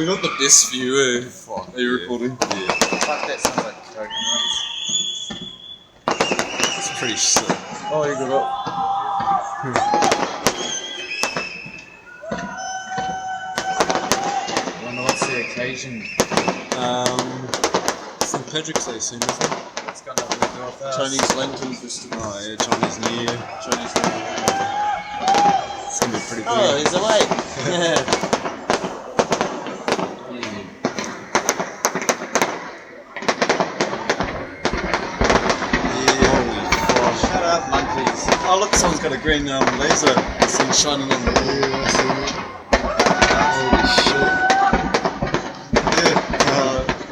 We got the best view, eh? Fuck. Are you recording? Yeah. Fuck, that sounds like coconuts. It's pretty sick. Oh, you got I wonder what's the occasion. St. Patrick's Day soon, isn't it? It's got nothing to do with us. Chinese Lantern Festival. Oh yeah, Chinese New Year. Chinese New Year. It's gonna be pretty cool. Oh, he's awake. Shut up, monkeys. Oh look, someone's got a green laser. It's been shining on the wall. Holy shit.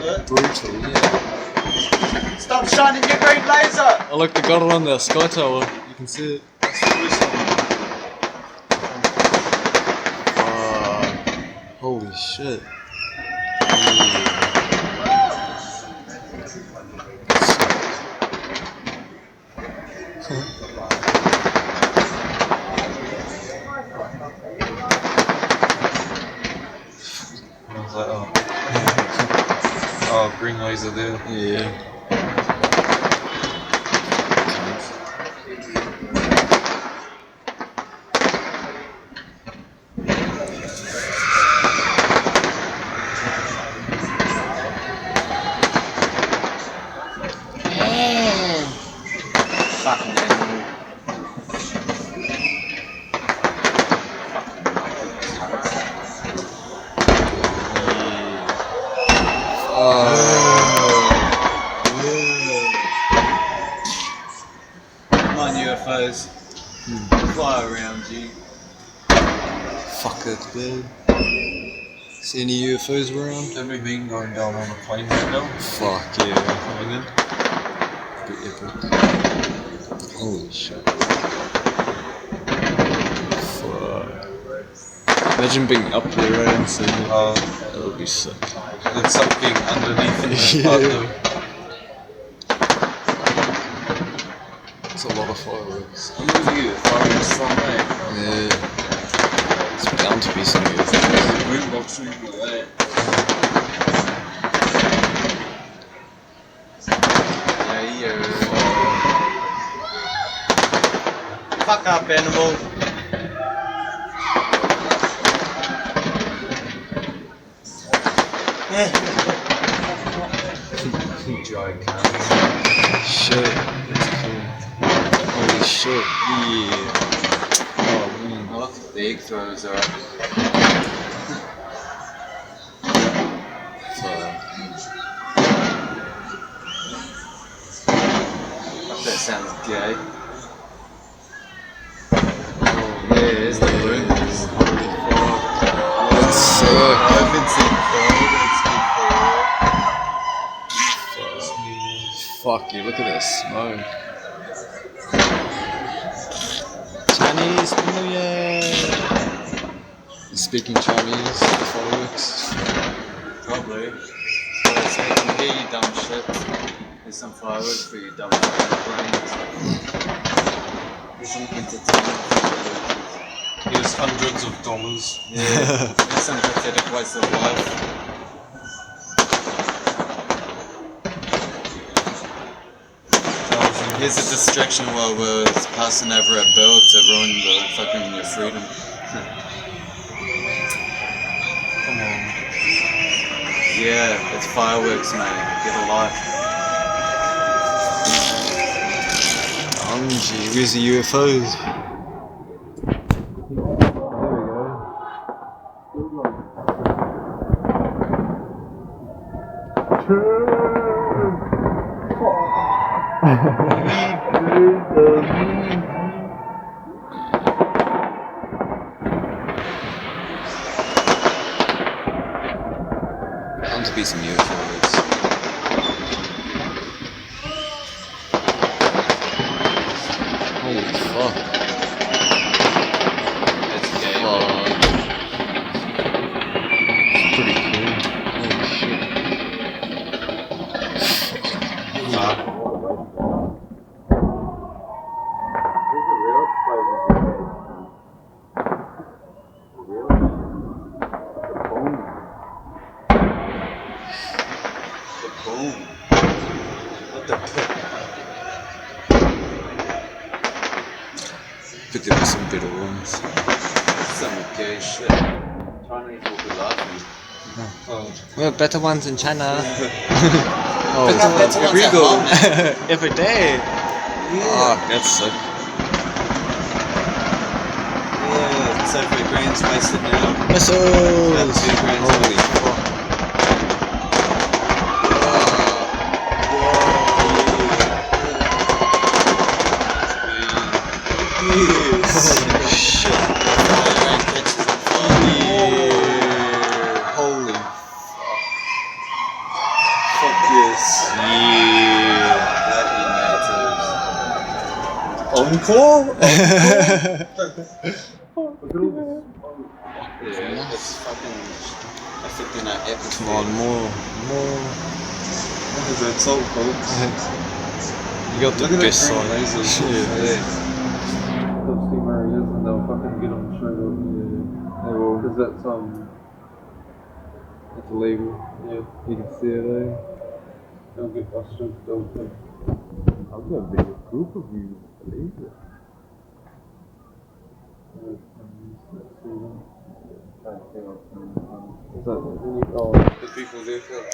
Yeah. Brutal. Yeah. Stop shining your green laser! Oh look, they got it on the sky tower. You can see it. Holy shit. I was like, oh. Oh, green laser there. Yeah. Fucking animal. Come on, UFOs. Fly around you. Fuck it, dude. See any UFOs around? Have we been going down on a plane right now? Fuck yeah, coming in. Be epic. Holy shit. Fuck. Imagine being up there, right, and seeing it. That would be sick. It's something underneath in Yeah. the yeah. It's a lot of fireworks. I'm with you, fireworks from there. Yeah. It's bound to be some UFOs. Boombox room with that. Yeah, fuck up, animal. Joke. Shit. That's cool. Holy shit. Yeah. Oh man. Oh, look at the egg throws are up. That sounds gay. Oh, yeah, there's the boomers. Holy fuck. That's sick. I haven't seen Fuck you, look at this smoke. Chinese New Year! Speaking Chinese, fireworks. probably. So they can hear you dumb shit. There's some fireworks for you dumb brains. There's some entertainment for you. Here's hundreds of dollars. Yeah, there's some pathetic ways of life. Here's a distraction while we're passing over a bill to ruin the fucking your freedom. Come on. Yeah, it's fireworks, mate. Get a life. Gee, where's the UFOs? Bound to be some UFOs. Holy fuck. It's gay. Fuck. It's pretty cool. Holy shit. there were some bitter ones. Some gay shit. Chinese will be laughing. Oh, We have better ones in China. Oh, But better ones we at go home. every day. Oh, that's sick. Yeah, so 3 grand's wasted now. Missiles! About 2 grand's Holy left. fuck. Shit. Grand catches on fire. Holy Fuck yes. yeah. Bloody natives. encore? Yeah, it's fucking affecting our atmosphere. Come on, more. That's so cool. You got the Look at best that side. green lasers. Yeah. They'll see where he is and they'll fucking get him straight up. They will. Because that's illegal. Yeah. You can see it there. They'll get busted. They'll put. I've got a big group of you, believe it. Is that the people there can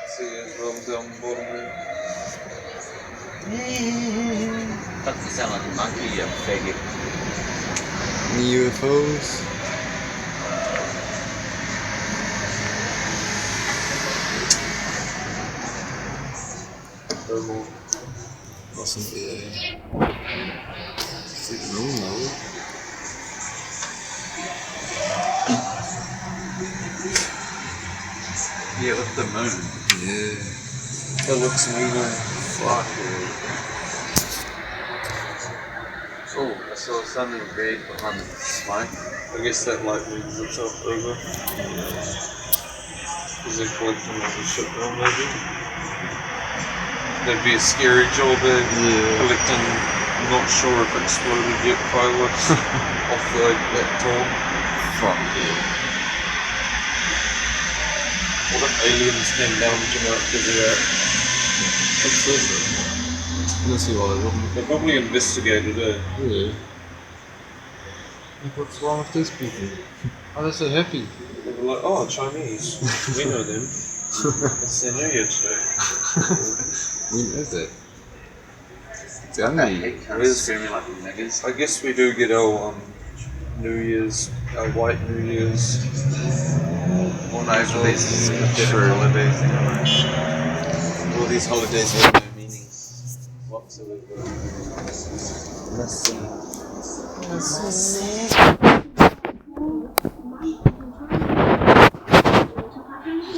see as well down the bottom there? Fuck, you sound like a monkey, you faggot. The UFOs. Thermal. Wasn't there. Is it room though? Yeah, with the moon. Yeah. That looks meaner. Fuck yeah. Oh, I saw something red behind the smoke. I guess that light means it's up over. Is it collecting all the shit now, maybe? That'd be a scary job, collecting, not sure if exploded yet pilots off that tall. Fuck yeah. What if aliens came down to Mount Desert? What's this? Let's see what they're looking They probably investigated it. for. Yeah. What's wrong with these people? Oh, they're so happy. They were like, oh, Chinese. We know them. It's their New Year today. We know that. It's I only. hate cunts screaming like niggas. I guess we do get our New Year's, our white New Year's. All no, for these holidays anyway. All these holidays have no meaning whatsoever. Let's see.